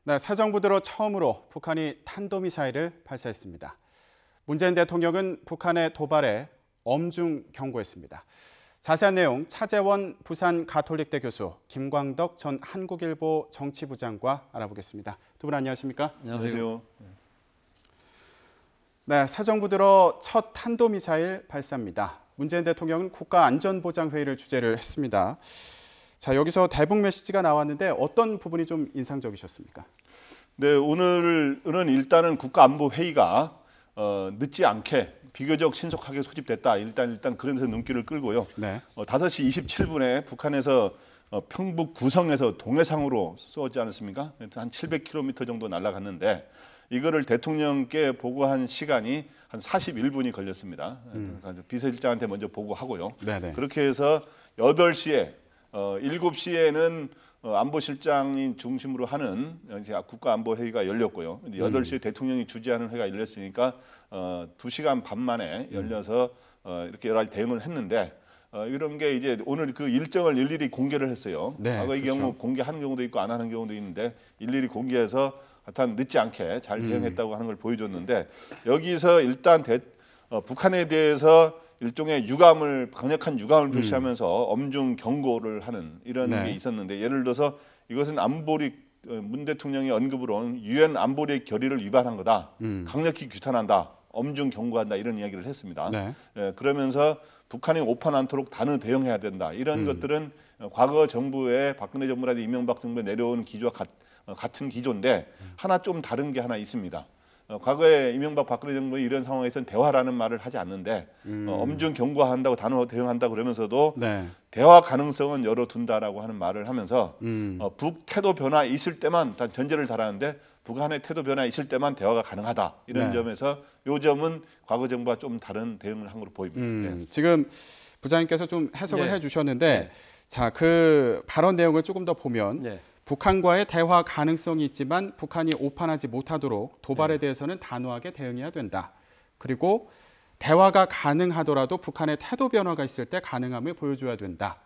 네, 새 정부 들어 처음으로 북한이 탄도미사일을 발사했습니다. 문재인 대통령은 북한의 도발에 엄중 경고했습니다. 자세한 내용 차재원 부산 가톨릭대 교수, 김광덕 전 한국일보 정치부장과 알아보겠습니다. 두 분 안녕하십니까? 안녕하세요. 네, 새 정부 들어 첫 탄도미사일 발사입니다. 문재인 대통령은 국가안전보장회의를 주재를 했습니다. 자, 여기서 대북 메시지가 나왔는데 어떤 부분이 좀 인상적이셨습니까? 네, 오늘은 일단은 국가안보회의가 늦지 않게 비교적 신속하게 소집됐다. 일단 그래서 눈길을 끌고요. 네. 5시 27분에 북한에서 평북 구성에서 동해상으로 쏘지 않았습니까? 한 700km 정도 날아갔는데 이거를 대통령께 보고한 시간이 한 41분이 걸렸습니다. 비서실장한테 먼저 보고하고요. 네네. 그렇게 해서 8시에 7시에는 안보실장이 중심으로 하는 국가안보회의가 열렸고요. 8시에 대통령이 주재하는 회의가 열렸으니까 2시간 반 만에 열려서 이렇게 여러 가지 대응을 했는데 이런 게 이제 오늘 그 일정을 일일이 공개를 했어요. 네, 과거의 그렇죠. 경우 공개하는 경우도 있고 안 하는 경우도 있는데 일일이 공개해서 하여튼 늦지 않게 잘 대응했다고 하는 걸 보여줬는데 여기서 일단 북한에 대해서 일종의 강력한 유감을 표시하면서 엄중 경고를 하는 이런 네. 게 있었는데 예를 들어서 이것은 안보리 문 대통령의 언급으로는 유엔 안보리 결의를 위반한 거다. 강력히 규탄한다. 엄중 경고한다. 이런 이야기를 했습니다. 네. 그러면서 북한이 오판 않도록 단호 대응해야 된다. 이런 것들은 과거 정부의 박근혜 정부라든지 이명박 정부에 내려온 기조와 같은 기조인데 하나 좀 다른 게 하나 있습니다. 과거에 이명박 박근혜 정부의 이런 상황에서는 대화라는 말을 하지 않는데 엄중 경고한다고 단호 대응한다 그러면서도 네. 대화 가능성은 열어둔다라고 하는 말을 하면서 북 태도 변화 있을 때만 단 전제를 달았는데 북한의 태도 변화 있을 때만 대화가 가능하다 이런 네. 점에서 이 점은 과거 정부와 좀 다른 대응을 한 것으로 보입니다. 네. 지금 부장님께서 좀 해석을 네. 해주셨는데 네. 자, 그 발언 내용을 조금 더 보면 네. 북한과의 대화 가능성이 있지만 북한이 오판하지 못하도록 도발에 대해서는 단호하게 대응해야 된다. 그리고 대화가 가능하더라도 북한의 태도 변화가 있을 때 가능함을 보여줘야 된다.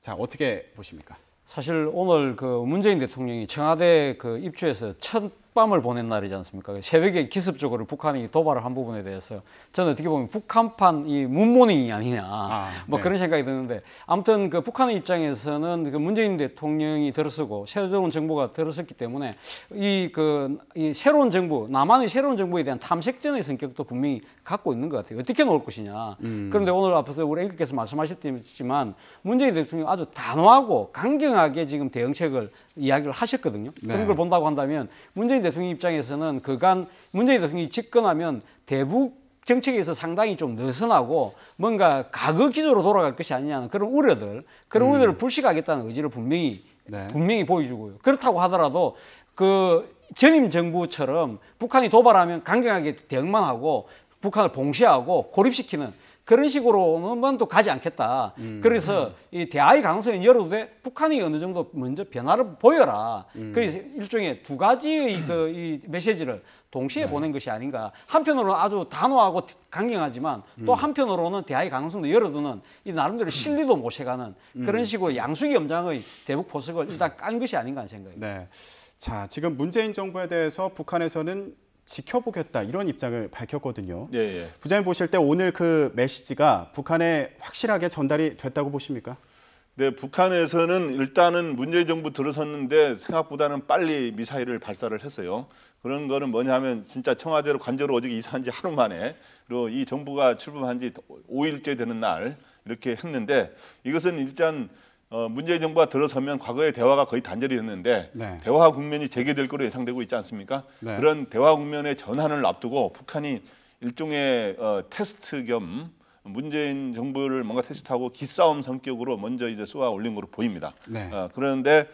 자, 어떻게 보십니까? 사실 오늘 그 문재인 대통령이 청와대 그 입주해서 첫 밤을 보낸 날이지 않습니까? 새벽에 기습적으로 북한이 도발을 한 부분에 대해서 저는 어떻게 보면 북한판 이 문모닝이 아니냐 뭐 네. 그런 생각이 드는데 아무튼 그 북한의 입장에서는 그 문재인 대통령이 들어서고 새로운 정부가 들어섰기 때문에 이 새로운 정부 남한의 새로운 정부에 대한 탐색전의 성격도 분명히 갖고 있는 것 같아요. 어떻게 놓을 것이냐. 그런데 오늘 앞에서 우리 앵커께서 말씀하셨지만 문재인 대통령이 아주 단호하고 강경하게 지금 대응책을 이야기를 하셨거든요. 네. 그런 걸 본다고 한다면 문재인 대통령 입장에서는 그간 문재인 대통령이 집권하면 대북 정책에서 상당히 좀 느슨하고 뭔가 과거 기조로 돌아갈 것이 아니냐는 그런 우려들, 그런 우려를 불식하겠다는 의지를 분명히 보여주고요. 그렇다고 하더라도 그 전임 정부처럼 북한이 도발하면 강경하게 대응만 하고 북한을 봉쇄하고 고립시키는 그런 식으로는 또 가지 않겠다. 그래서 이 대화의 가능성이 열어두되 북한이 어느 정도 먼저 변화를 보여라. 그래서 일종의 두 가지의 이 메시지를 동시에 보낸 것이 아닌가. 한편으로는 아주 단호하고 강경하지만 또 한편으로는 대화의 가능성도 열어두는 이 나름대로 실리도 모셔가는 그런 식으로 양수기 염장의 대북 포석을 일단 깐 것이 아닌가 하는 생각입니다. 네. 자, 지금 문재인 정부에 대해서 북한에서는 지켜보겠다 이런 입장을 밝혔거든요. 예. 부장님 보실 때 오늘 그 메시지가 북한에 확실하게 전달이 됐다고 보십니까? 네, 북한에서는 일단은 문재인 정부 들어섰는데 생각보다는 빨리 미사일을 발사를 했어요. 그런 거는 뭐냐면 진짜 청와대로 관저로 어저께 이사한 지 하루 만에 그리고 이 정부가 출범한 지 5일째 되는 날 이렇게 했는데 이것은 일단 문재인 정부가 들어서면 과거의 대화가 거의 단절이었는데 네. 대화 국면이 재개될 거로 예상되고 있지 않습니까? 네. 그런 대화 국면의 전환을 앞두고 북한이 일종의 테스트 겸 문재인 정부를 뭔가 테스트하고 기싸움 성격으로 먼저 이제 쏘아 올린 것으로 보입니다. 네. 그런데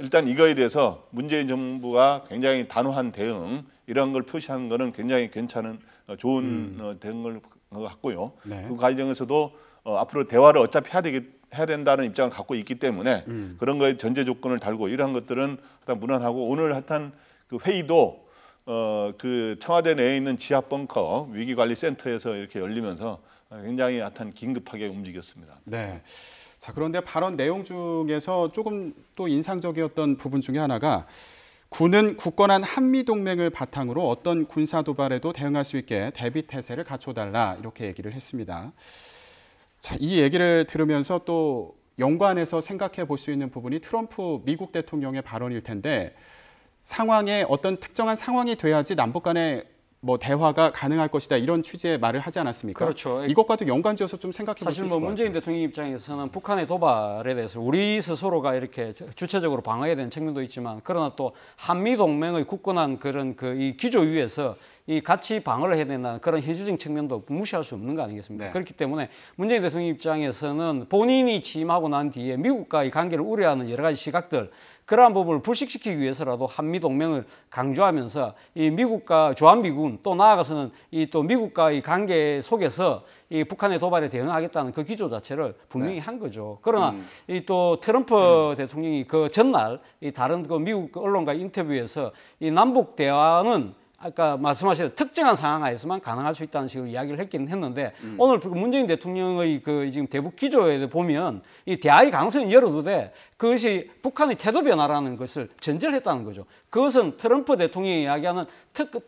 일단 이거에 대해서 문재인 정부가 굉장히 단호한 대응 이런 걸 표시하는 것은 굉장히 괜찮은 좋은 대응을 같고요. 네. 그 과정에서도 앞으로 대화를 어차피 해야 된다는 입장을 갖고 있기 때문에 그런 거에 전제 조건을 달고 이러한 것들은 일단 무난하고 오늘 하여튼 그 회의도 그 청와대 내에 있는 지하 벙커 위기관리센터에서 이렇게 열리면서 굉장히 하여튼 긴급하게 움직였습니다. 네. 자, 그런데 발언 내용 중에서 조금 또 인상적이었던 부분 중에 하나가 군은 굳건한 한미 동맹을 바탕으로 어떤 군사 도발에도 대응할 수 있게 대비 태세를 갖춰달라 이렇게 얘기를 했습니다. 자, 이 얘기를 들으면서 또 연관해서 생각해 볼 수 있는 부분이 트럼프 미국 대통령의 발언일 텐데 상황에 어떤 특정한 상황이 돼야지 남북 간의 뭐 대화가 가능할 것이다 이런 취지의 말을 하지 않았습니까? 그렇죠. 이것과도 연관지어서 좀 생각해 볼 수 사실 있을 것 뭐 같아요. 문재인 대통령 입장에서는 북한의 도발에 대해서 우리 스스로가 이렇게 주체적으로 방어해야 되는 측면도 있지만 그러나 또 한미 동맹의 굳건한 그런 이 기조 위에서 이 같이 방어를 해야 된다는 그런 현실적인 측면도 무시할 수 없는 거 아니겠습니까? 네. 그렇기 때문에 문재인 대통령 입장에서는 본인이 취임하고 난 뒤에 미국과의 관계를 우려하는 여러 가지 시각들 그러한 부분을 불식시키기 위해서라도 한미 동맹을 강조하면서 이 미국과 주한미군 또 나아가서는 이 또 미국과의 관계 속에서 이 북한의 도발에 대응하겠다는 그 기조 자체를 분명히 한 거죠. 그러나 이 또 트럼프 대통령이 그 전날 이 다른 그 미국 언론과 인터뷰에서 이 남북 대화는 아까 말씀하신 특정한 상황 하에서만 가능할 수 있다는 식으로 이야기를 했긴 했는데 오늘 문재인 대통령의 그 지금 대북 기조에 보면 이 대화의 가능성은 열어두되 그것이 북한의 태도 변화라는 것을 전제를 했다는 거죠. 그것은 트럼프 대통령이 이야기하는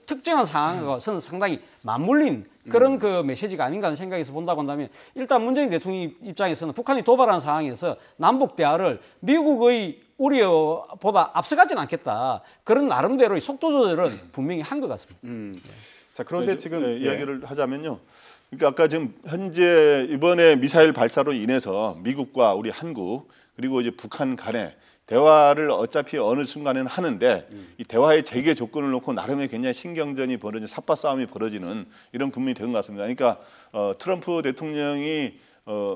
특정한 상황과는 상당히 맞물린 그런 그 메시지가 아닌가 하는 생각에서 본다고 한다면 일단 문재인 대통령 입장에서는 북한이 도발한 상황에서 남북 대화를 미국의 우려보다 앞서가지는 않겠다. 그런 나름대로의 속도 조절은 분명히 한 것 같습니다. 자, 그런데 지금 이야기를 하자면요. 그러니까 아까 지금 현재 이번에 미사일 발사로 인해서 미국과 우리 한국 그리고 이제 북한 간에 대화를 어차피 어느 순간에는 하는데 이 대화의 재개 조건을 놓고 나름의 굉장히 신경전이 벌어지는 삿바 싸움이 벌어지는 이런 국면이 된 것 같습니다. 그러니까 트럼프 대통령이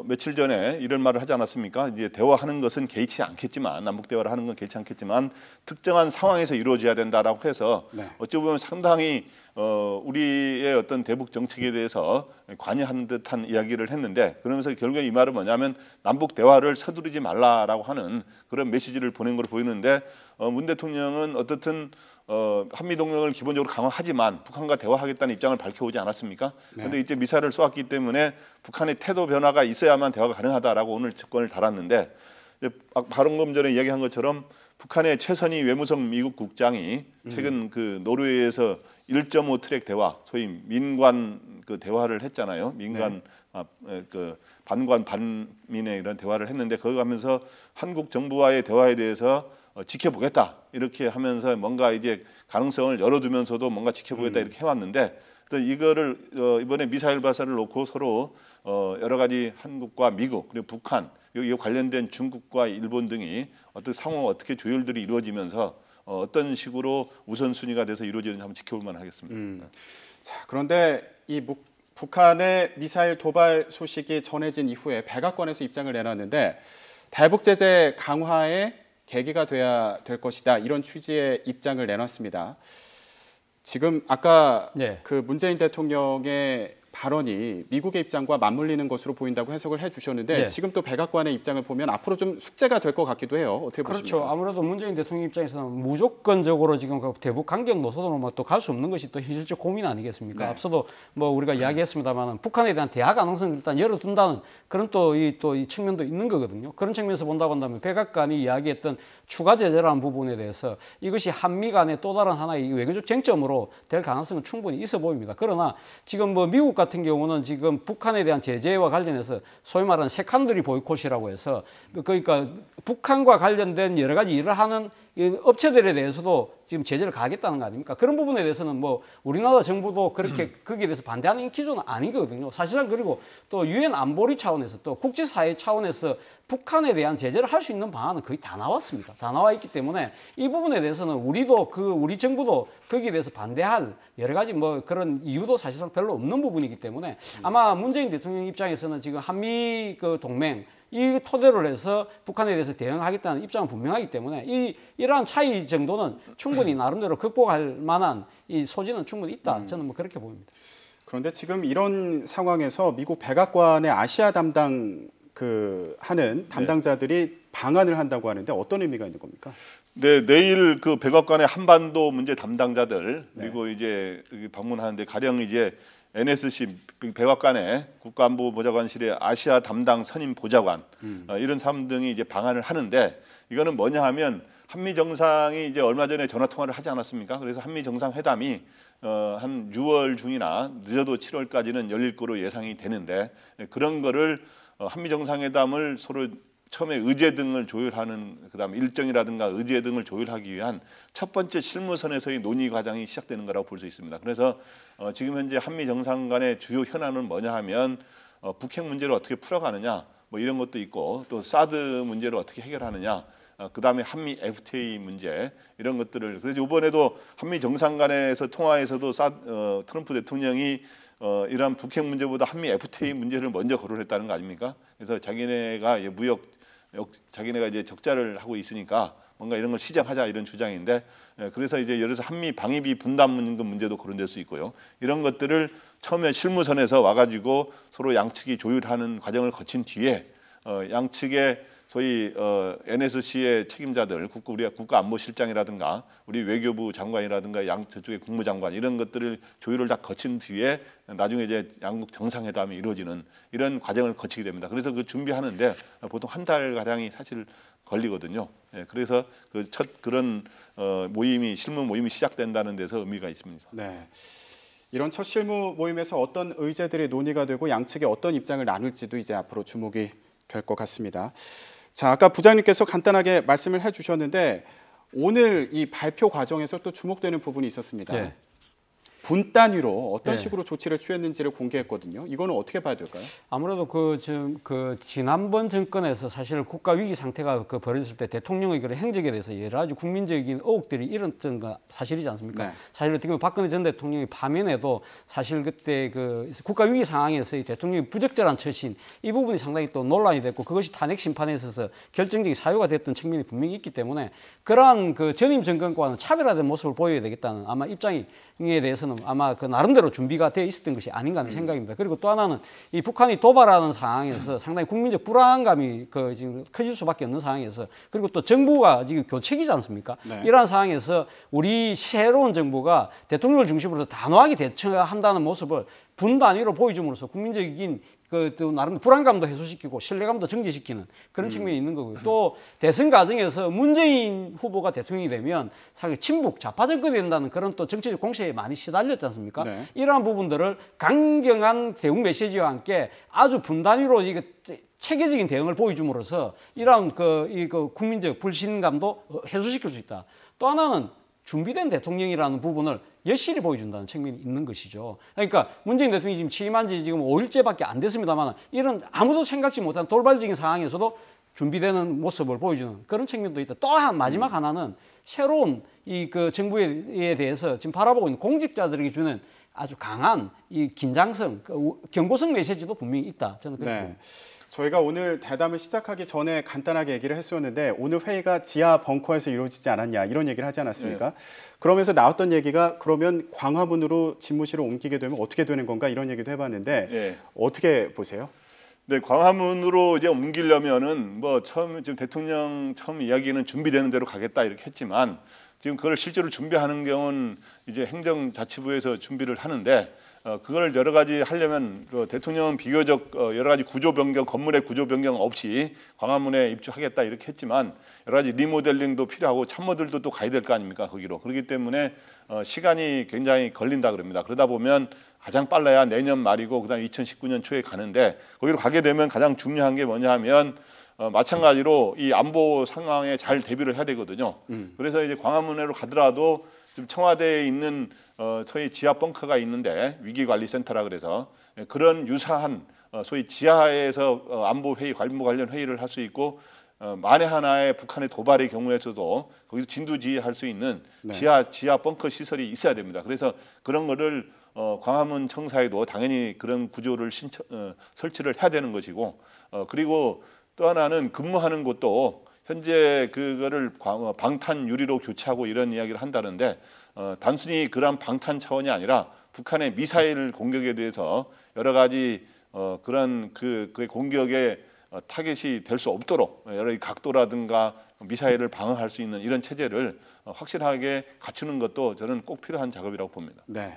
며칠 전에 이런 말을 하지 않았습니까? 이제 대화하는 것은 개의치 않겠지만 남북 대화를 하는 건 개의치 않겠지만 특정한 상황에서 이루어져야 된다라고 해서 네. 어찌 보면 상당히 우리의 어떤 대북 정책에 대해서 관여하는 듯한 이야기를 했는데 그러면서 결국에 이 말은 뭐냐면 남북 대화를 서두르지 말라라고 하는 그런 메시지를 보낸 걸로 보이는데 문 대통령은 어떻든 한미 동맹을 기본적으로 강화하지만 북한과 대화하겠다는 입장을 밝혀오지 않았습니까? 그런데 이제 미사일을 쏘았기 때문에 북한의 태도 변화가 있어야만 대화가 가능하다라고 오늘 접근을 달았는데 발언금 전에 이야기한 것처럼 북한의 최선희 외무성 미국 국장이 최근 그 노르웨이에서 1.5 트랙 대화, 소위 민관 그 대화를 했잖아요. 민관 그 반관 반민의 이런 대화를 했는데 거기 가면서 한국 정부와의 대화에 대해서 지켜보겠다 이렇게 하면서 뭔가 이제 가능성을 열어두면서도 뭔가 지켜보겠다 이렇게 해왔는데 또 이거를 이번에 미사일 발사를 놓고 서로 여러 가지 한국과 미국 그리고 북한 이 관련된 중국과 일본 등이 어떤 상호 어떻게 조율들이 이루어지면서 어떤 식으로 우선순위가 돼서 이루어지는지 한번 지켜볼 만하겠습니다. 자, 그런데 이 북한의 미사일 도발 소식이 전해진 이후에 백악관에서 입장을 내놨는데 대북 제재 강화에 계기가 돼야 될 것이다 이런 취지의 입장을 내놨습니다. 지금 아까 그 문재인 대통령의 발언이 미국의 입장과 맞물리는 것으로 보인다고 해석을 해주셨는데 지금 또 백악관의 입장을 보면 앞으로 좀 숙제가 될 것 같기도 해요. 어떻게 보십니까? 그렇죠. 아무래도 문재인 대통령 입장에서는 무조건적으로 지금 대북 강경 노선으로 또 갈 수 없는 것이 또 현실적 고민 아니겠습니까? 앞서도 뭐 우리가 이야기했습니다만 북한에 대한 대화 가능성을 일단 열어둔다는 그런 또 이 측면도 있는 거거든요. 그런 측면에서 본다고 한다면 백악관이 이야기했던 추가 제재라는 부분에 대해서 이것이 한미 간의 또 다른 하나의 외교적 쟁점으로 될 가능성은 충분히 있어 보입니다. 그러나 지금 뭐 미국 같은 경우는 지금 북한에 대한 제재와 관련해서 소위 말하는 세컨더리 보이콧이라고 해서 그러니까 북한과 관련된 여러 가지 일을 하는 이 업체들에 대해서도 지금 제재를 가하겠다는 거 아닙니까? 그런 부분에 대해서는 뭐 우리나라 정부도 그렇게 거기에 대해서 반대하는 기조는 아니거든요. 사실상 그리고 또 유엔 안보리 차원에서 또 국제사회 차원에서 북한에 대한 제재를 할 수 있는 방안은 거의 다 나왔습니다. 다 나와 있기 때문에 이 부분에 대해서는 우리도 우리 정부도 거기에 대해서 반대할 여러 가지 뭐 그런 이유도 사실상 별로 없는 부분이기 때문에 아마 문재인 대통령 입장에서는 지금 한미 그 동맹 이 토대로 해서 북한에 대해서 대응하겠다는 입장은 분명하기 때문에 이러한 차이 정도는 충분히 나름대로 극복할 만한 이 소지는 충분히 있다. 저는 뭐 그렇게 보입니다. 그런데 지금 이런 상황에서 미국 백악관의 아시아 담당 하는 담당자들이 방한을 한다고 하는데 어떤 의미가 있는 겁니까? 네, 내일 그 백악관의 한반도 문제 담당자들 그리고 이제 방문하는데 가령 이제 NSC 백악관의 국가안보보좌관실의 아시아 담당 선임 보좌관 이런 사람 등이 이제 방한을 하는데 이거는 뭐냐 하면 한미 정상이 이제 얼마 전에 전화 통화를 하지 않았습니까? 그래서 한미 정상회담이 한 6월 중이나 늦어도 7월까지는 열릴 거로 예상이 되는데 그런 거를 한미 정상회담을 서로 처음에 의제 등을 조율하는 그다음 일정이라든가 의제 등을 조율하기 위한 첫 번째 실무선에서의 논의 과정이 시작되는 거라고 볼 수 있습니다. 그래서 지금 현재 한미 정상 간의 주요 현안은 뭐냐 하면 북핵 문제를 어떻게 풀어가느냐 뭐 이런 것도 있고 또 사드 문제를 어떻게 해결하느냐 그다음에 한미 FTA 문제 이런 것들을 그래서 이번에도 한미 정상 간에서 통화에서도 트럼프 대통령이 이러한 북핵 문제보다 한미 FTA 문제를 먼저 거론을 했다는 거 아닙니까? 그래서 자기네가 자기네가 이제 적자를 하고 있으니까 뭔가 이런 걸 시정하자 이런 주장인데 그래서 이제 예를 들어서 한미 방위비 분담금 문제도 거론될 수 있고요. 이런 것들을 처음에 실무선에서 와가지고 서로 양측이 조율하는 과정을 거친 뒤에 양측의 소위 NSC의 책임자들, 우리 국가안보실장이라든가 우리 외교부 장관이라든가 저쪽의 국무장관 이런 것들을 조율을 다 거친 뒤에 나중에 이제 양국 정상회담이 이루어지는 이런 과정을 거치게 됩니다. 그래서 그 준비하는데 보통 한 달 가량이 사실 걸리거든요. 그래서 그 첫 그런 실무 모임이 시작된다는 데서 의미가 있습니다. 네. 이런 첫 실무 모임에서 어떤 의제들이 논의가 되고 양측이 어떤 입장을 나눌지도 이제 앞으로 주목이 될 것 같습니다. 자, 아까 부장님께서 간단하게 말씀을 해주셨는데 오늘 이 발표 과정에서 또 주목되는 부분이 있었습니다. 네. 분 단위로 어떤 네. 식으로 조치를 취했는지를 공개했거든요. 이거는 어떻게 봐야 될까요? 아무래도 그 지난번 정권에서 사실 국가 위기 상태가 벌어졌을 때 대통령의 그런 행적에 대해서 여러 가지 국민적인 의혹들이 일었던 거 사실이지 않습니까? 네. 사실 어떻게 보면 박근혜 전 대통령이 파면에도 사실 그때 그 국가 위기 상황에서의 대통령의 부적절한 처신 이 부분이 상당히 또 논란이 됐고 그것이 탄핵 심판에 있어서 결정적인 사유가 됐던 측면이 분명히 있기 때문에 그러한 그 전임 정권과는 차별화된 모습을 보여야 되겠다는 아마 입장에 대해서는 아마 그 나름대로 준비가 되어 있었던 것이 아닌가 하는 생각입니다. 그리고 또 하나는 이 북한이 도발하는 상황에서 상당히 국민적 불안감이 지금 커질 수밖에 없는 상황에서 그리고 또 정부가 지금 교체기지 않습니까? 네. 이러한 상황에서 우리 새로운 정부가 대통령을 중심으로 해서 단호하게 대처한다는 모습을 분 단위로 보여줌으로써 국민적인 또 나름 불안감도 해소시키고 신뢰감도 증진시키는 그런 측면이 있는 거고요. 또 대선 과정에서 문재인 후보가 대통령이 되면 사실 친북 좌파 정권이 된다는 그런 또 정치적 공세에 많이 시달렸지 않습니까? 네. 이러한 부분들을 강경한 대응 메시지와 함께 아주 분단위로 체계적인 대응을 보여줌으로써 이러한 국민적 불신감도 해소시킬 수 있다. 또 하나는 준비된 대통령이라는 부분을 여실히 보여준다는 측면이 있는 것이죠. 그러니까 문재인 대통령이 지금 취임한 지 지금 5일째밖에 안 됐습니다만 이런 아무도 생각지 못한 돌발적인 상황에서도 준비되는 모습을 보여주는 그런 측면도 있다. 또한 마지막 하나는 새로운 정부에 대해서 지금 바라보고 있는 공직자들에게 주는 아주 강한 이 긴장성, 경고성 메시지도 분명히 있다. 저는 그렇게 봅니다. 저희가 오늘 대담을 시작하기 전에 간단하게 얘기를 했었는데 오늘 회의가 지하 벙커에서 이루어지지 않았냐 이런 얘기를 하지 않았습니까? 네. 그러면서 나왔던 얘기가 그러면 광화문으로 집무실을 옮기게 되면 어떻게 되는 건가 이런 얘기도 해봤는데 네. 어떻게 보세요? 네, 광화문으로 이제 옮기려면은 지금 대통령 처음 이야기는 준비되는 대로 가겠다 이렇게 했지만 지금 그걸 실제로 준비하는 경우는 이제 행정자치부에서 준비를 하는데 그걸 여러 가지 하려면 대통령은 비교적 여러 가지 구조 변경, 건물의 구조 변경 없이 광화문에 입주하겠다 이렇게 했지만 여러 가지 리모델링도 필요하고 참모들도 또 가야 될 거 아닙니까 거기로. 그렇기 때문에 시간이 굉장히 걸린다 그럽니다. 그러다 보면 가장 빨라야 내년 말이고 그다음 2019년 초에 가는데 거기로 가게 되면 가장 중요한 게 뭐냐 하면 마찬가지로 이 안보 상황에 잘 대비를 해야 되거든요. 그래서 이제 광화문으로 가더라도 지금 청와대에 있는 소위 지하 벙커가 있는데 위기관리센터라 그래서 그런 유사한 소위 지하에서 안보 회의, 안보 관련 회의를 할 수 있고 만에 하나의 북한의 도발의 경우에서도 거기서 진두지휘할 수 있는 네. 지하 벙커 시설이 있어야 됩니다. 그래서 그런 거를 광화문 청사에도 당연히 그런 구조를 설치를 해야 되는 것이고 그리고 또 하나는 근무하는 곳도 현재 그거를 방탄 유리로 교체하고 이런 이야기를 한다는데 단순히 그런 방탄 차원이 아니라 북한의 미사일 공격에 대해서 여러 가지 그런 그 공격의 타겟이 될 수 없도록 여러 가지 각도라든가 미사일을 방어할 수 있는 이런 체제를 확실하게 갖추는 것도 저는 꼭 필요한 작업이라고 봅니다. 네.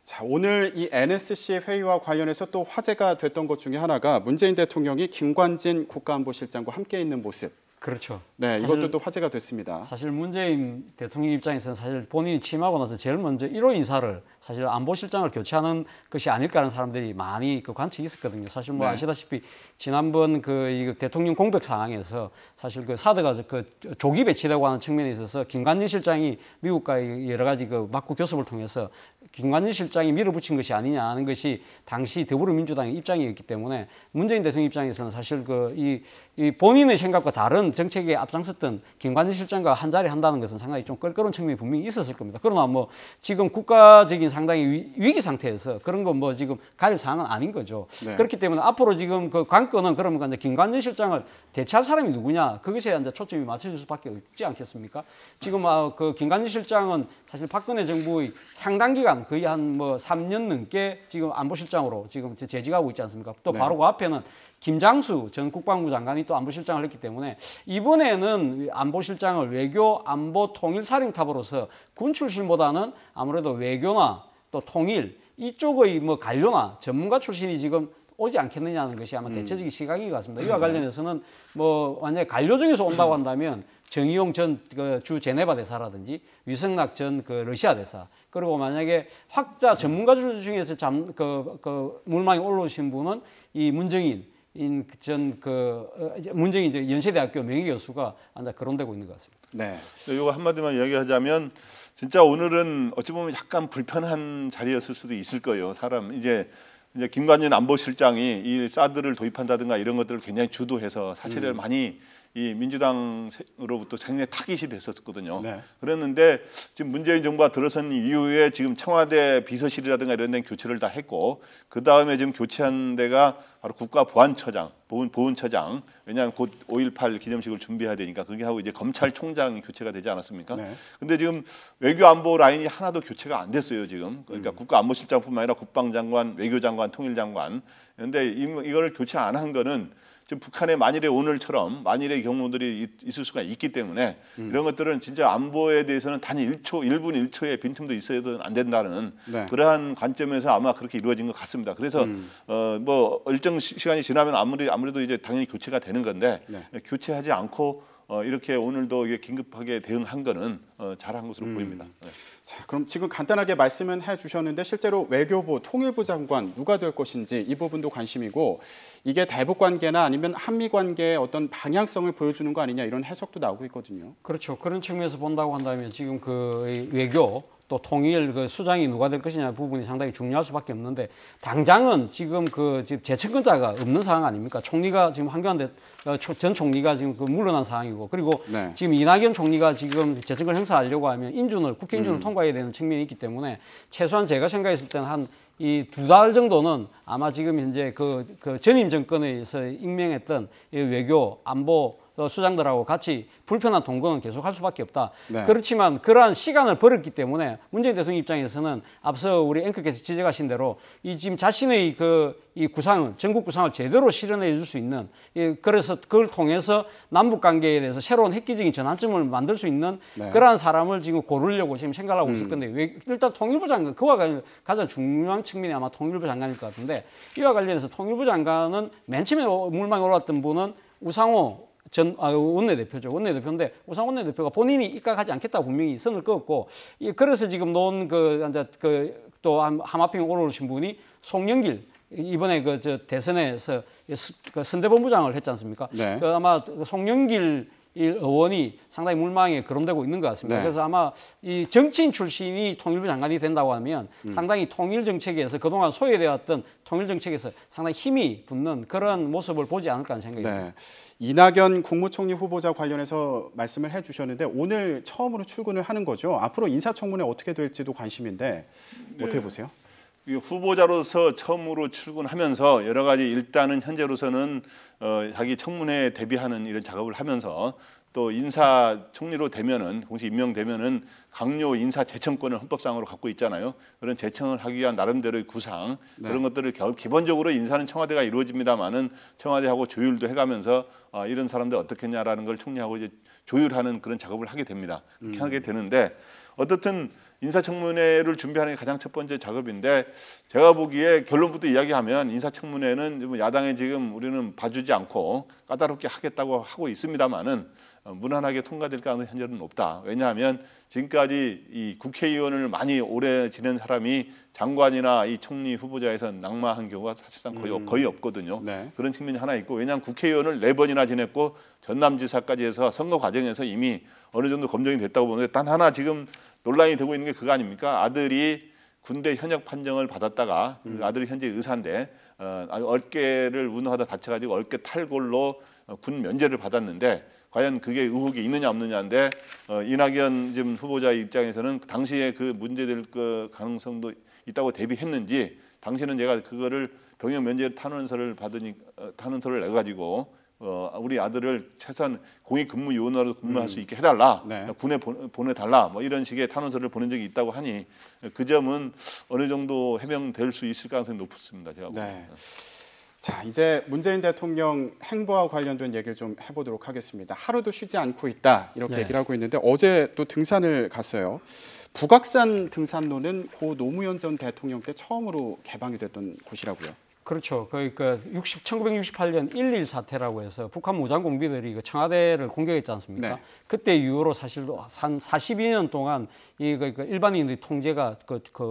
자, 오늘 이 NSC 회의와 관련해서 또 화제가 됐던 것 중에 하나가 문재인 대통령이 김관진 국가안보실장과 함께 있는 모습. 그렇죠. 네, 사실- 이것도 또 화제가 됐습니다. 사실 문재인 대통령 입장에서는 사실 본인이 취임하고 나서 제일 먼저 1호 인사를 사실 안보실장을 교체하는 것이 아닐까 하는 사람들이 많이 그 관측이 있었거든요. 사실 뭐 네. 아시다시피 지난번 이 대통령 공백 상황에서 사실 그 사드가 그 조기 배치되고 하는 측면에 있어서 김관진 실장이 미국과의 여러 가지 그 막구 교섭을 통해서 김관진 실장이 밀어붙인 것이 아니냐 하는 것이 당시 더불어민주당의 입장이었기 때문에 문재인 대통령 입장에서는 사실 이 본인의 생각과 다른 정책에 앞장섰던 김관진 실장과 한 자리 한다는 것은 상당히 좀 껄끄러운 측면이 분명히 있었을 겁니다. 그러나 뭐 지금 국가적인 상당히 위기 상태에서 그런 거 뭐 지금 가릴 사항은 아닌 거죠. 네. 그렇기 때문에 앞으로 지금 그 관건은 그러면 이제 김관진 실장을 대체할 사람이 누구냐 그것에 이제 초점이 맞춰질 수밖에 없지 않겠습니까? 지금 그 김관진 실장은 사실 박근혜 정부의 상당 기간 거의 한 뭐 3년 넘게 지금 안보실장으로 지금 재직하고 있지 않습니까? 또 네. 바로 그 앞에는 김장수 전 국방부 장관이 또 안보실장을 했기 때문에 이번에는 안보실장을 외교 안보 통일 사령탑으로서 군 출신보다는 아무래도 외교나 또 통일 이쪽의 뭐 관료나 전문가 출신이 지금 오지 않겠느냐는 것이 아마 대체적인 시각인 것 같습니다. 이와 관련해서는 뭐 완전히 관료 중에서 온다고 한다면 정의용 전 주 제네바 대사라든지 위성락 전 러시아 대사 그리고 만약에 확자 전문가 중에서 물망에 올라오신 분은 이 문정인 문정인 연세대학교 명예교수가 거론되고 있는 것 같습니다. 네. 이거 한마디만 이야기하자면 진짜 오늘은 어찌 보면 약간 불편한 자리였을 수도 있을 거예요. 사람 이제 김관진 안보실장이 이 사드를 도입한다든가 이런 것들을 굉장히 주도해서 사실은 많이 이 민주당으로부터 굉장히 타깃이 됐었거든요. 네. 그랬는데 지금 문재인 정부가 들어선 이후에 지금 청와대 비서실이라든가 이런 데 교체를 다 했고 그 다음에 지금 교체한 데가 바로 국가보안처장, 보훈처장. 왜냐하면 곧 5.18 기념식을 준비해야 되니까 그게 하고 이제 검찰총장이 교체가 되지 않았습니까? 네. 근데 지금 외교안보 라인이 하나도 교체가 안 됐어요 지금. 그러니까 국가안보실장뿐만 아니라 국방장관, 외교장관, 통일장관. 그런데 이걸 교체 안 한 거는 지금 북한의 만일의 오늘처럼 만일의 경우들이 있을 수가 있기 때문에 이런 것들은 진짜 안보에 대해서는 단 1분 1초의 빈틈도 있어도 안 된다는 네. 그러한 관점에서 아마 그렇게 이루어진 것 같습니다. 그래서 뭐 일정 시간이 지나면 아무래도 이제 당연히 교체가 되는 건데 네. 교체하지 않고 이렇게 오늘도 이게 긴급하게 대응한 거는 잘한 것으로 보입니다. 네. 자, 그럼 지금 간단하게 말씀은 해주셨는데 실제로 외교부, 통일부 장관 누가 될 것인지 이 부분도 관심이고 이게 대북 관계나 아니면 한미 관계의 어떤 방향성을 보여주는 거 아니냐 이런 해석도 나오고 있거든요. 그렇죠. 그런 측면에서 본다고 한다면 지금 이 외교 또 통일 수장이 누가 될 것이냐 부분이 상당히 중요할 수밖에 없는데 당장은 지금 지금 재청권자가 없는 상황 아닙니까? 총리가 지금 한교안 전 총리가 지금 물러난 상황이고 그리고 네. 지금 이낙연 총리가 지금 재청권 행사하려고 하면 국회 인준을 통과해야 되는 측면이 있기 때문에 최소한 제가 생각했을 때는 한 이 2달 정도는 아마 지금 현재 전임 정권에서 임명했던 이 외교 안보 수장들하고 같이 불편한 동거는 계속할 수밖에 없다. 네. 그렇지만 그러한 시간을 벌었기 때문에 문재인 대통령 입장에서는 앞서 우리 앵커께서 지적하신 대로 이 지금 자신의 이 구상을 전국 구상을 제대로 실현해 줄 수 있는 그래서 그걸 통해서 남북 관계에 대해서 새로운 획기적인 전환점을 만들 수 있는 네. 그러한 사람을 지금 고르려고 지금 생각을 하고 있을 건데 일단 통일부 장관 그와 가장 중요한 측면이 아마 통일부 장관일 것 같은데 이와 관련해서 통일부 장관은 맨 처음에 물망에 올랐던 분은 우상호 원내대표죠. 원내대표인데 우상호 원내대표가 본인이 입각하지 않겠다고 분명히 선을 그었고 그래서 지금 놓은 또 하마평에 올라오신 분이 송영길 이번에 대선에서 선대본부장을 했지 않습니까? 네. 아마 송영길 의원이 상당히 물망에 거론되고 있는 것 같습니다. 네. 그래서 아마 이 정치인 출신이 통일부 장관이 된다고 하면 상당히 통일 정책에서 그동안 소외되었던 통일 정책에서 상당히 힘이 붙는 그런 모습을 보지 않을까 하는 생각이 듭니다. 네. 이낙연 국무총리 후보자 관련해서 말씀을 해주셨는데 오늘 처음으로 출근을 하는 거죠. 앞으로 인사청문회 어떻게 될지도 관심인데 어떻게 보세요? 후보자로서 처음으로 출근하면서 여러 가지 일단은 현재로서는 자기 청문회에 대비하는 이런 작업을 하면서 또 인사총리로 되면은 공식 임명되면은 강요 인사 재청권을 헌법상으로 갖고 있잖아요. 그런 재청을 하기 위한 나름대로의 구상 그런 것들을 기본적으로 인사는 청와대가 이루어집니다만은 청와대하고 조율도 해가면서 이런 사람들 어떻겠냐라는 걸 총리하고 이제 조율하는 그런 작업을 하게 됩니다. 그렇게 하게 되는데 어떻든 인사청문회를 준비하는 게 가장 첫 번째 작업인데 제가 보기에 결론부터 이야기하면 인사청문회는 야당에 지금 우리는 봐주지 않고 까다롭게 하겠다고 하고 있습니다만은 무난하게 통과될 가능성이 현재는 없다. 왜냐하면 지금까지 이 국회의원을 많이 오래 지낸 사람이 장관이나 이 총리 후보자에서 낙마한 경우가 사실상 거의 없거든요. 네. 그런 측면이 하나 있고 왜냐하면 국회의원을 4번이나 지냈고 전남지사까지 해서 선거 과정에서 이미 어느 정도 검증이 됐다고 보는데 단 하나 지금 논란이 되고 있는 게 그거 아닙니까? 아들이 군대 현역 판정을 받았다가 아들이 현재 의사인데 어깨를 운동하다 다쳐가지고 어깨 탈골로 군 면제를 받았는데 과연 그게 의혹이 있느냐 없느냐인데 이낙연 지금 후보자 입장에서는 당시에 그 문제될 그 가능성도 있다고 대비했는지 당시는 제가 그거를 병역 면제 탄원서를 탄원서를 내가지고 우리 아들을 최소한 공익근무요원으로 근무할 수 있게 해달라, 네. 군에 보내달라, 뭐 이런 식의 탄원서를 보낸 적이 있다고 하니 그 점은 어느 정도 해명될 수 있을 가능성이 높습니다. 제가 네. 자, 이제 문재인 대통령 행보와 관련된 얘기를 좀 해보도록 하겠습니다. 하루도 쉬지 않고 있다 이렇게 네. 얘기를 하고 있는데 어제 또 등산을 갔어요. 북악산 등산로는 고 노무현 전 대통령 때 처음으로 개방이 됐던 곳이라고요. 그렇죠. 그러니까 1968년 1.1 사태라고 해서 북한 무장공비들이 그 청와대를 공격했지 않습니까? 네. 그때 이후로 사실 한 42년 동안 그 일반인들의 통제가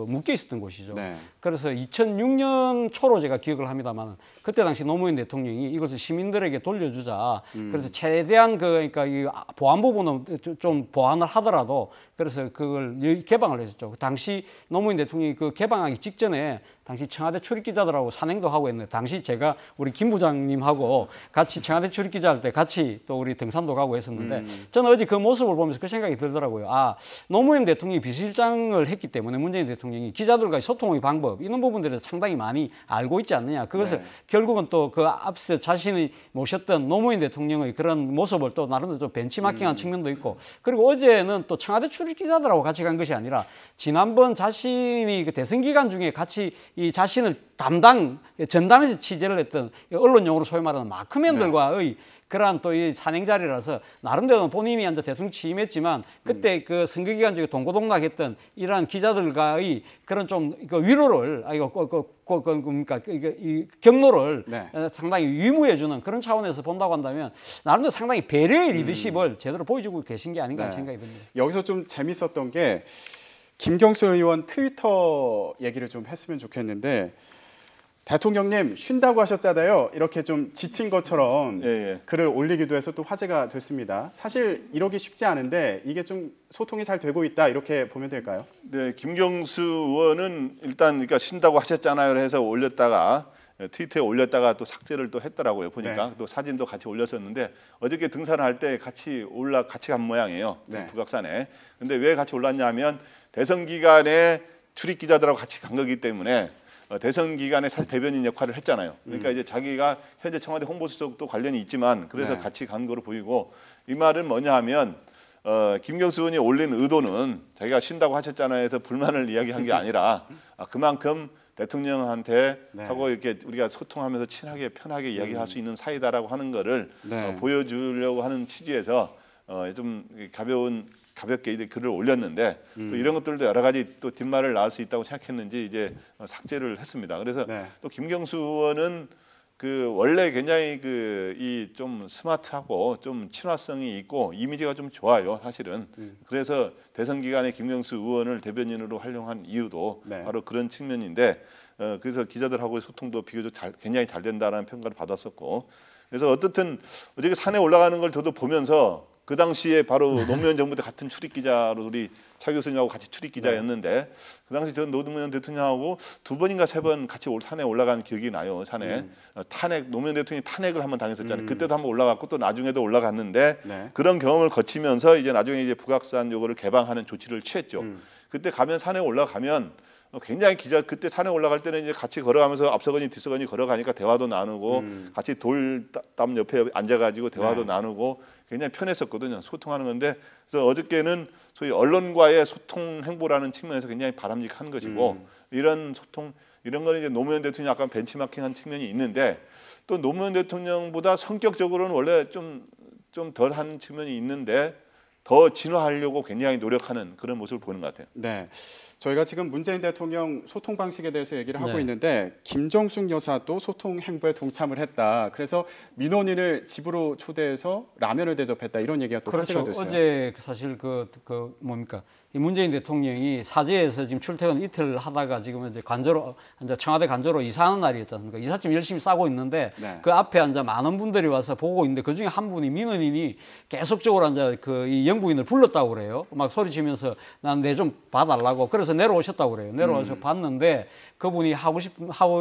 묶여 있었던 곳이죠. 네. 그래서 2006년 초로 제가 기억을 합니다만 그때 당시 노무현 대통령이 이것을 시민들에게 돌려주자. 그래서 최대한 그러니까 이 보안 부분은 좀 보완을 하더라도 그래서 그걸 개방을 했었죠. 그 당시 노무현 대통령이 그 개방하기 직전에 당시 청와대 출입 기자들하고 산행도 하고 했는데 당시 제가 우리 김 부장님하고 같이 청와대 출입 기자할 때 같이 또 우리 등산도 가고 했었는데 저는 어제 그 모습을 보면서 그 생각이 들더라고요. 아, 노무현 대통령이 비서실장을 했기 때문에 문재인 대통령이 기자들과의 소통의 방법 이런 부분들을 상당히 많이 알고 있지 않느냐. 그것을 네. 결국은 또 그 앞서 자신이 모셨던 노무현 대통령의 그런 모습을 또 나름대로 좀 벤치마킹한 측면도 있고 그리고 어제는 또 청와대 출입 기자들하고 같이 간 것이 아니라 지난번 자신이 그 대선 기간 중에 같이 이 자신을 전담해서 취재를 했던 언론용어로 소위 말하는 마크맨들과의 그러한 또 이 산행 자리라서 나름대로 본인이 이제 대통령 취임했지만 그때 그 선거 기간 중에 동고동락했던 이러한 기자들과의 그런 좀 위로를 그러니까 이 경로를 네. 상당히 유무해주는 그런 차원에서 본다고 한다면 나름대로 상당히 배려의 리더십을 제대로 보여주고 계신 게 아닌가 네. 생각이 듭니다. 여기서 좀 재밌었던 게 김경수 의원 트위터 얘기를 좀 했으면 좋겠는데 대통령님 쉰다고 하셨잖아요. 이렇게 좀 지친 것처럼 예. 글을 올리기도 해서 또 화제가 됐습니다. 사실 이러기 쉽지 않은데 이게 좀 소통이 잘 되고 있다 이렇게 보면 될까요? 네, 김경수 의원은 일단 그러니까 쉰다고 하셨잖아요. 해서 올렸다가 트위터에 올렸다가 또 삭제를 또 했더라고요. 보니까 네. 또 사진도 같이 올렸었는데 어저께 등산을 할 때 같이 간 모양이에요. 네. 북악산에. 근데 왜 같이 올랐냐면 대선 기간에 출입 기자들하고 같이 간 거기 때문에 대선 기간에 사실 대변인 역할을 했잖아요. 그러니까 이제 자기가 현재 청와대 홍보수석도 관련이 있지만 그래서 네. 같이 간 거로 보이고 이 말은 뭐냐 하면 김경수 의원이 올린 의도는 자기가 쉰다고 하셨잖아요 해서 불만을 이야기한 게 아니라 그만큼 대통령한테 네. 하고 이렇게 우리가 소통하면서 친하게 편하게 이야기할 수 있는 사이다라고 하는 거를 네. 보여주려고 하는 취지에서 좀 가볍게 이제 글을 올렸는데 또 이런 것들도 여러 가지 또 뒷말을 낳을 수 있다고 생각했는지 이제 삭제를 했습니다. 그래서 네. 또 김경수 의원은 그 원래 굉장히 그 이 좀 스마트하고 좀 친화성이 있고 이미지가 좀 좋아요, 사실은. 그래서 대선 기간에 김경수 의원을 대변인으로 활용한 이유도 네. 바로 그런 측면인데 그래서 기자들하고의 소통도 비교적 굉장히 잘 된다라는 평가를 받았었고 그래서 어떻든 어저께 산에 올라가는 걸 저도 보면서 그 당시에 바로 노무현 정부 때 같은 출입 기자로 우리 차 교수님하고 같이 출입 기자였는데 그 당시 전 노무현 대통령하고 2번인가 3번 같이 산에 올라간 기억이 나요. 산에 노무현 대통령이 탄핵을 한번 당했었잖아요. 그때도 한번 올라갔고 또 나중에도 올라갔는데 네. 그런 경험을 거치면서 이제 나중에 이제 북악산 요거를 개방하는 조치를 취했죠. 그때 가면 산에 올라가면 굉장히 그때 산에 올라갈 때는 이제 같이 걸어가면서 앞서거니 뒤서거니 걸어가니까 대화도 나누고 같이 돌담 옆에 앉아가지고 대화도 네. 나누고 굉장히 편했었거든요. 소통하는 건데 그래서 어저께는 소위 언론과의 소통 행보라는 측면에서 굉장히 바람직한 것이고 이런 소통 이런 거는 이제 노무현 대통령이 약간 벤치마킹한 측면이 있는데 또 노무현 대통령보다 성격적으로는 원래 좀 덜한 측면이 있는데 더 진화하려고 굉장히 노력하는 그런 모습을 보이는 것 같아요. 네. 저희가 지금 문재인 대통령 소통 방식에 대해서 얘기를 하고 네. 있는데 김정숙 여사도 소통 행보에 동참을 했다. 그래서 민원인을 집으로 초대해서 라면을 대접했다. 이런 얘기가 또 그렇죠. 화제가 됐어요. 어제 사실 그 뭡니까? 이 문재인 대통령이 사제에서 지금 출퇴근 이틀 하다가 지금 이제 관저로 이제 청와대 관저로 이사하는 날이었지 않습니까? 이삿짐 열심히 싸고 있는데 네. 그 앞에 이제 많은 분들이 와서 보고 있는데 그 중에 한 분이 민원인이 계속적으로 이제 그 이 영부인을 불렀다고 그래요. 막 소리치면서 난 내 좀 봐달라고. 그래서 내려오셨다고 그래요. 내려와서 봤는데 그분이 하고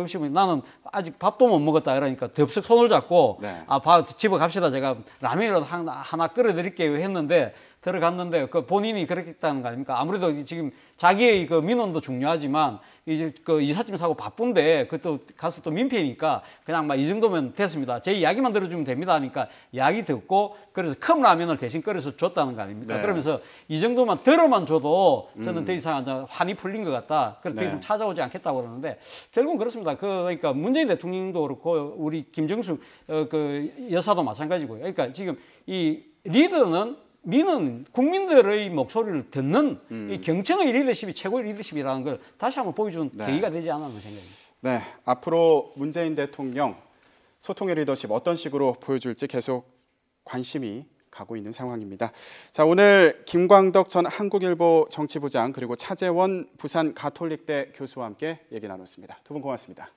싶으면 나는 아직 밥도 못 먹었다 이러니까 덥석 손을 잡고 네. 집에 갑시다. 제가 라면이라도 하나 끓여드릴게요 했는데 들어갔는데 그 본인이 그렇게 했다는 거 아닙니까? 아무래도 지금 자기의 그 민원도 중요하지만 이제 그 이삿짐 사고 바쁜데 그또 가서 또 민폐니까 그냥 막 이 정도면 됐습니다. 제 이야기만 들어주면 됩니다 하니까 이야기 듣고 그래서 컵 라면을 대신 끓여서 줬다는 거 아닙니까? 네. 그러면서 이 정도만 들어만 줘도 저는 더 이상 이제 환이 풀린 것 같다. 그래서 더 이상 찾아오지 않겠다고 그러는데 결국은 그렇습니다. 그러니까 문재인 대통령도 그렇고 우리 김정숙 그 여사도 마찬가지고요. 그러니까 지금 이 리더는 국민들의 목소리를 듣는 이 경청의 리더십이 최고의 리더십이라는 걸 다시 한번 보여준 계기가 되지 않았나 생각합니다. 네, 앞으로 문재인 대통령 소통의 리더십 어떤 식으로 보여줄지 계속 관심이 가고 있는 상황입니다. 자, 오늘 김광덕 전 한국일보 정치부장 그리고 차재원 부산 가톨릭대 교수와 함께 얘기 나눴습니다. 두 분 고맙습니다.